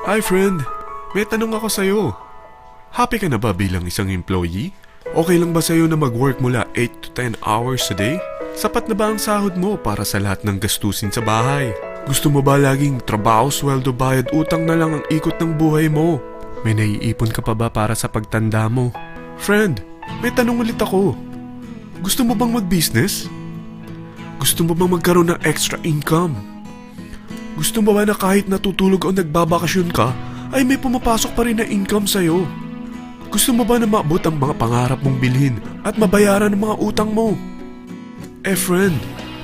Hi friend, may tanong ako sa'yo. Happy ka na ba bilang isang employee? Okay lang ba sa'yo na mag-work mula 8 to 10 hours a day? Sapat na ba ang sahod mo para sa lahat ng gastusin sa bahay? Gusto mo ba laging trabaho, sweldo, bayad, utang na lang ang ikot ng buhay mo? May naiipon ka pa ba para sa pagtanda mo? Friend, may tanong ulit ako. Gusto mo bang mag-business? Gusto mo bang magkaroon ng extra income? Gusto mo ba na kahit natutulog o nagbabakasyon ka, ay may pumapasok pa rin na income sa'yo? Gusto mo ba na maabot ang mga pangarap mong bilhin at mabayaran ang mga utang mo? Friend,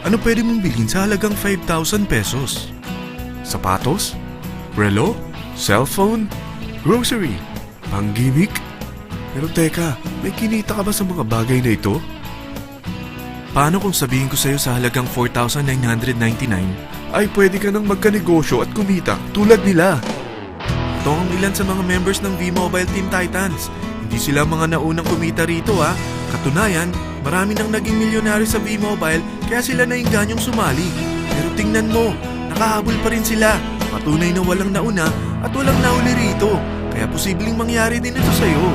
ano pwede mong bilhin sa halagang 5,000 pesos? Sapatos? Relo? Cellphone? Grocery? Pang-gimmick? Pero teka, may kinita ka ba sa mga bagay na ito? Paano kung sabihin ko sa'yo sa halagang 4,999 ay pwede ka nang magkanegosyo at kumita tulad nila? Ito ang ilan sa mga members ng V-Mobile Team Titans. Hindi sila mga naunang kumita rito ha. Katunayan, marami nang naging milyonaryo sa V-Mobile kaya sila naingganyong sumali. Pero tingnan mo, nakahabol pa rin sila. Patunay na walang nauna at walang nauli rito. Kaya posibleng mangyari din ito sa'yo.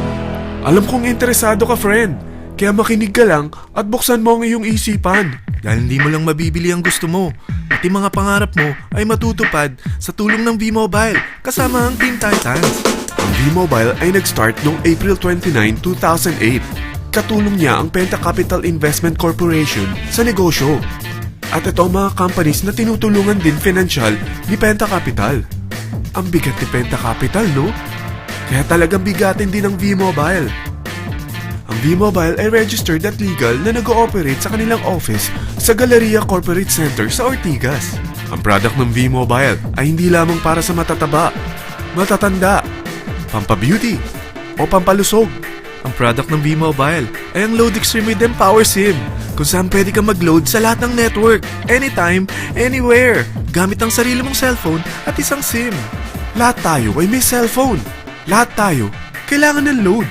Alam kong interesado ka, friend. Kaya makinig ka lang at buksan mo ang iyong isipan. Dahil hindi mo lang mabibili ang gusto mo. Pati mga pangarap mo ay matutupad sa tulong ng V-Mobile kasama ang Team Titans. Ang V-Mobile ay nag-start noong April 29, 2008. Katulong niya ang Penta Capital Investment Corporation sa negosyo. At ito ang mga companies na tinutulungan din financial ni Penta Capital. Ang bigat ni Penta Capital, no? Kaya talagang bigatin din ang V-Mobile. Ang V-Mobile ay registered at legal na nag-ooperate sa kanilang office sa Galleria Corporate Center sa Ortigas. Ang product ng V-Mobile ay hindi lamang para sa matataba, matatanda, pampabeauty, o pampalusog. Ang product ng V-Mobile ay ang Load Extreme with Empower SIM, kung saan pwede kang mag-load sa lahat ng network, anytime, anywhere, gamit ang sarili mong cellphone at isang SIM. Lahat tayo ay may cellphone. Lahat tayo kailangan ng load.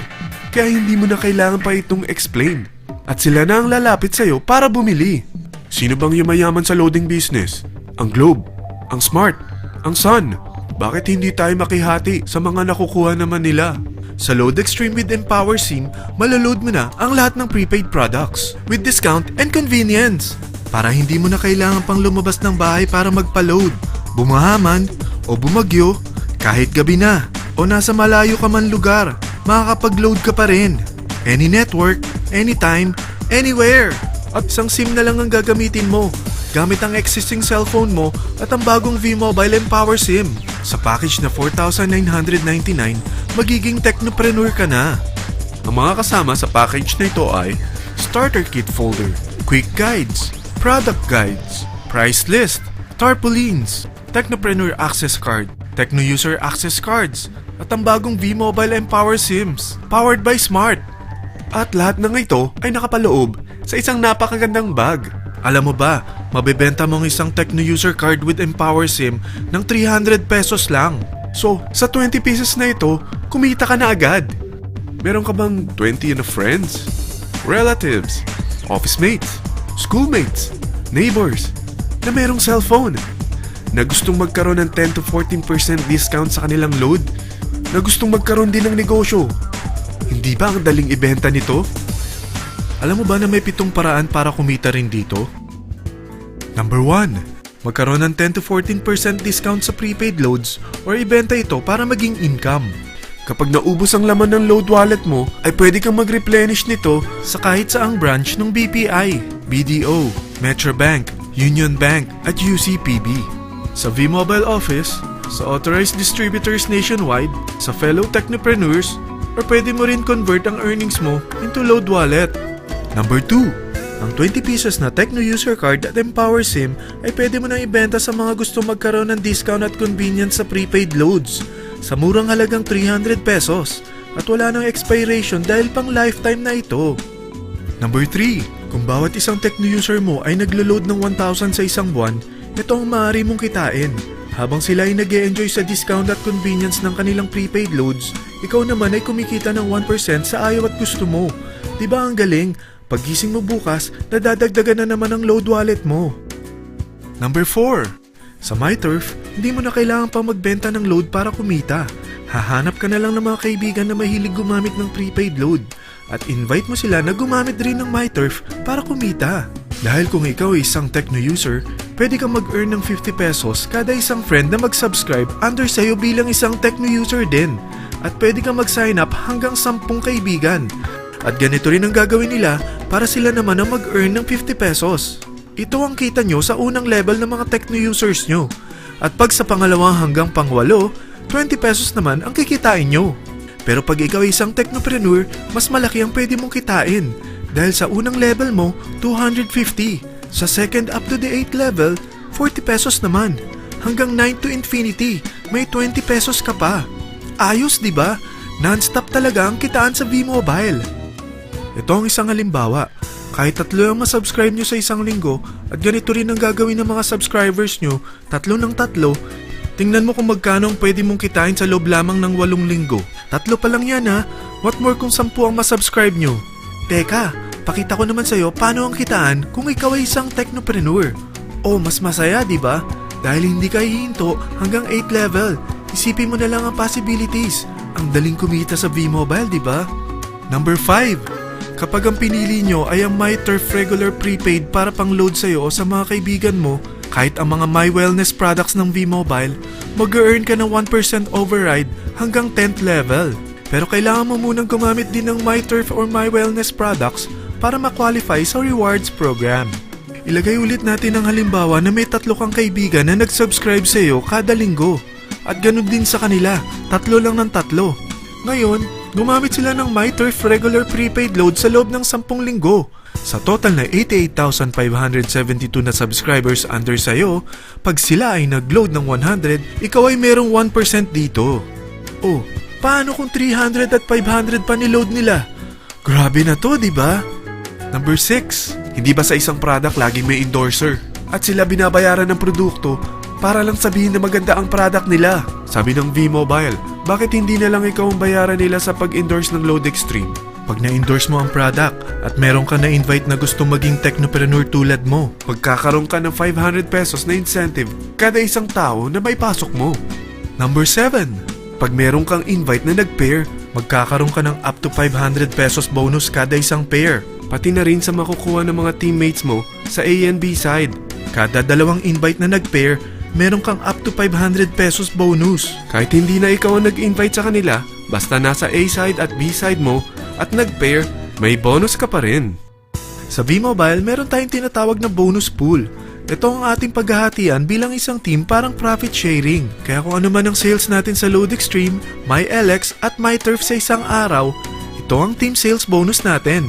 Kaya hindi mo na kailangan pa itong explain. At sila na ang lalapit sa'yo para bumili. Sino bang yumayaman sa loading business? Ang Globe, ang Smart, ang Sun. Bakit hindi tayo makihati sa mga nakukuha naman nila? Sa Load Extreme with Empower SIM, malaload mo na ang lahat ng prepaid products with discount and convenience. Para hindi mo na kailangan pang lumabas ng bahay para magpa-load. Bumahaman o bumagyo, kahit gabi na o nasa malayo ka man lugar, makakapag-load ka pa rin. Any network, anytime, anywhere. At isang SIM na lang ang gagamitin mo gamit ang existing cellphone mo at ang bagong V-Mobile Empower SIM. Sa package na 4,999, magiging technopreneur ka na. Ang mga kasama sa package na ito ay Starter Kit Folder, Quick Guides, Product Guides, Price List, Tarpaulins, Technopreneur Access Card, Techno User Access Cards, at ang bagong V-Mobile Empower SIMs, powered by Smart. At lahat ng ito ay nakapaloob sa isang napakagandang bag. Alam mo ba, mabebenta mo ang isang Techno User Card with Empower SIM ng 300 pesos lang. So, sa 20 pieces na ito, kumita ka na agad. Meron ka bang 20 na friends, relatives, office mates, schoolmates, neighbors, na merong cellphone, na gustong magkaroon ng 10 to 14% discount sa kanilang load, na gustong magkaroon din ng negosyo? Hindi ba ang daling ibenta nito? Alam mo ba na may 7 paraan para kumita rin dito? Number 1. Magkaroon ng 10 to 14% discount sa prepaid loads or ibenta ito para maging income. Kapag naubos ang laman ng load wallet mo, ay pwede kang mag-replenish nito sa kahit saang branch ng BPI, BDO, Metrobank, Union Bank at UCPB. Sa V-Mobile Office, sa authorized distributors nationwide, sa fellow technopreneurs, or pwede mo rin convert ang earnings mo into load wallet. Number 2. Ang 20 pieces na Techno User Card at Empower SIM ay pwede mo nang ibenta sa mga gustong magkaroon ng discount at convenience sa prepaid loads sa murang halagang 300 pesos at wala nang expiration dahil pang lifetime na ito. Number 3. Kung bawat isang Techno user mo ay naglo-load ng 1,000 sa isang buwan, ito ang maaari mong kitain. Habang sila ay nag-e-enjoy sa discount at convenience ng kanilang prepaid loads, ikaw naman ay kumikita ng 1% sa ayaw at gusto mo. Diba ang galing? Paggising mo bukas, nadadagdagan na naman ang load wallet mo. Number 4. Sa MyTurf, hindi mo na kailangan pa magbenta ng load para kumita. Hahanap ka na lang ng mga kaibigan na mahilig gumamit ng prepaid load at invite mo sila na gumamit rin ng MyTurf para kumita. Dahil kung ikaw ay isang Tecno user, pwede kang mag-earn ng 50 pesos kada isang friend na mag-subscribe under sa'yo bilang isang Tecno user din. At pwede kang mag-sign up hanggang 10 kaibigan. At ganito rin ang gagawin nila para sila naman ang mag-earn ng 50 pesos. Ito ang kita nyo sa unang level ng mga Tecno users nyo. At pag sa pangalawa hanggang pangwalo, 20 pesos naman ang kikitain nyo. Pero pag ikaw ay isang technopreneur, mas malaki ang pwede mong kitain. Dahil sa unang level mo, 250. Sa second up to the 8th level, 40 pesos naman. Hanggang 9 to infinity, may 20 pesos ka pa. Ayos, di ba? Non-stop talaga ang kitaan sa V-Mobile. Ito ang isang halimbawa. Kahit 3 ang masubscribe nyo sa isang linggo at ganito rin ang gagawin ng mga subscribers nyo, 3 ng 3, tingnan mo kung magkano ang pwede mong kitain sa loob lamang ng 8 linggo. 3 pa lang yan ha. What more kung 10 ang masubscribe nyo? Teka, pakita ko naman sa'yo paano ang kitaan kung ikaw ay isang technopreneur. Oh, mas masaya, di ba? Dahil hindi ka hihinto hanggang 8th level. Isipin mo na lang ang possibilities. Ang daling kumita sa V-Mobile, di ba? Number 5. Kapag ang pinili nyo ay ang MyTurf regular prepaid para pang-load sa'yo o sa mga kaibigan mo, kahit ang mga My Wellness products ng V-Mobile, mag-earn ka ng 1% override hanggang 10th level. Pero kailangan mo munang gumamit din ng MyTurf or My Wellness products para ma-qualify sa rewards program. Ilagay ulit natin ang halimbawa na may 3 kang kaibigan na nag-subscribe sa'yo kada linggo. At ganun din sa kanila, 3 lang ng 3. Ngayon, gumamit sila ng MyTurf regular prepaid load sa loob ng 10 linggo. Sa total na 88,572 na subscribers under sa'yo, pag sila ay nag-load ng 100, ikaw ay merong 1% dito. Oh, paano kung 300 at 500 pa niload nila? Grabe na to, di ba? Number 6. Hindi ba sa isang product laging may endorser? At sila binabayaran ng produkto para lang sabihin na maganda ang product nila. Sabi ng V-Mobile, bakit hindi na lang ikaw ang bayaran nila sa pag-endorse ng Load Extreme? Pag na-endorse mo ang product at meron ka na-invite na gusto maging technopreneur tulad mo, magkakaroon ka ng 500 pesos na incentive kada isang tao na may pasok mo. Number 7. Pag meron kang invite na nag-pair, magkakaroon ka ng up to 500 pesos bonus kada isang pair. Pati na rin sa makukuha ng mga teammates mo sa A and B side. Kada 2 invite na nag-pair, meron kang up to 500 pesos bonus. Kahit hindi na ikaw ang nag-invite sa kanila, basta nasa A side at B side mo at nag-pair, may bonus ka pa rin. Sa V-Mobile, meron tayong tinatawag na bonus pool. Ito ang ating paghahatian bilang isang team parang profit sharing. Kaya kung ano man ang sales natin sa Load Extreme, MyLX at MyTurf sa isang araw, ito ang team sales bonus natin.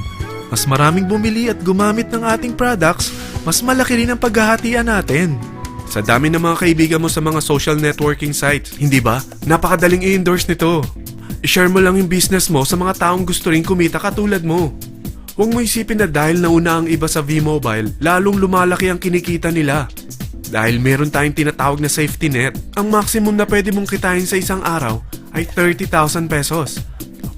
Mas maraming bumili at gumamit ng ating products, mas malaki rin ang paghahatian natin. Sa dami ng mga kaibigan mo sa mga social networking sites, hindi ba? Napakadaling i-endorse nito. I-share mo lang yung business mo sa mga taong gusto rin kumita katulad mo. Huwag mo isipin na dahil nauna ang iba sa V-Mobile, lalong lumalaki ang kinikita nila. Dahil meron tayong tinatawag na safety net, ang maximum na pwede mong kitain sa isang araw ay 30,000 pesos.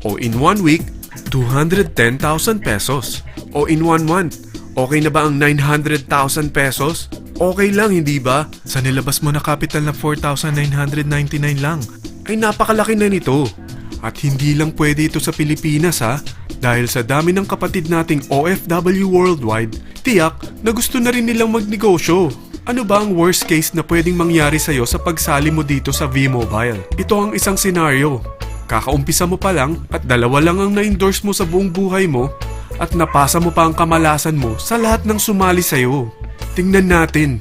O in 1 week, 210,000 pesos. O in 1 month, okay na ba ang 900,000 pesos? Okay lang, hindi ba? Sa nilabas mo na capital na 4,999 lang, ay napakalaki na nito. At hindi lang pwede ito sa Pilipinas ha, dahil sa dami ng kapatid nating OFW worldwide, tiyak na gusto na rin nilang magnegosyo. Ano ba ang worst case na pwedeng mangyari sa'yo sa pagsali mo dito sa V-Mobile? Ito ang isang senaryo. Kakaumpisa mo pa lang at 2 lang ang na-endorse mo sa buong buhay mo at napasa mo pa ang kamalasan mo sa lahat ng sumali sa'yo. Tingnan natin.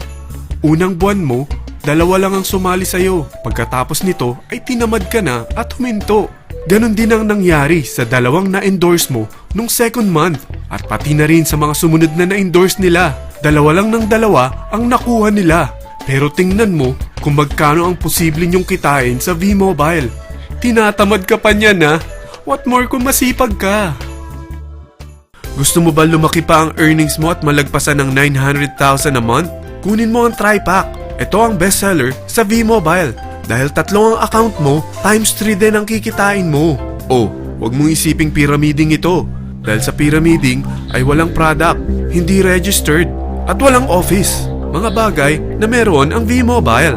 Unang buwan mo, 2 lang ang sumali sa'yo. Pagkatapos nito ay tinamad ka na at huminto. Ganon din ang nangyari sa 2 na-endorse mo nung second month at pati na rin sa mga sumunod na na-endorse nila. 2 lang ng 2 ang nakuha nila. Pero tingnan mo kung magkano ang posible nyong kitain sa V-Mobile. Tinatamad ka pa niyan ha? What more kung masipag ka? Gusto mo ba lumaki pa ang earnings mo at malagpasan ng 900,000 a month? Kunin mo ang TriPack. Ito ang bestseller sa V-Mobile. Dahil 3 ang account mo, times 3 din ang kikitain mo. Oh, huwag mong isiping pyramiding ito. Dahil sa pyramiding ay walang product, hindi registered, at walang office. mga bagay na meron ang V-Mobile.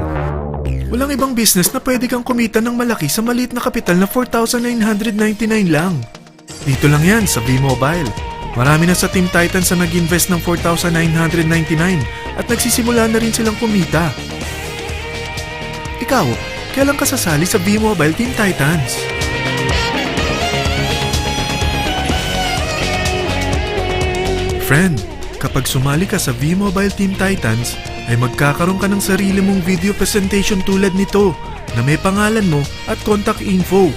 Walang ibang business na pwede kang kumita ng malaki sa maliit na kapital na 4,999 lang. Dito lang yan sa V-Mobile. Marami na sa Team Titans na nag-invest ng 4,999 at nagsisimula na rin silang kumita. Ikaw, kailan ka sasali sa V-Mobile Team Titans? Friend, kapag sumali ka sa V-Mobile Team Titans, ay magkakaroon ka ng sarili mong video presentation tulad nito na may pangalan mo at contact info.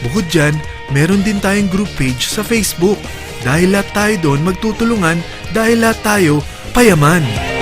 Bukod dyan, meron din tayong group page sa Facebook. Dahil lahat tayo doon magtutulungan dahil lahat tayo payaman.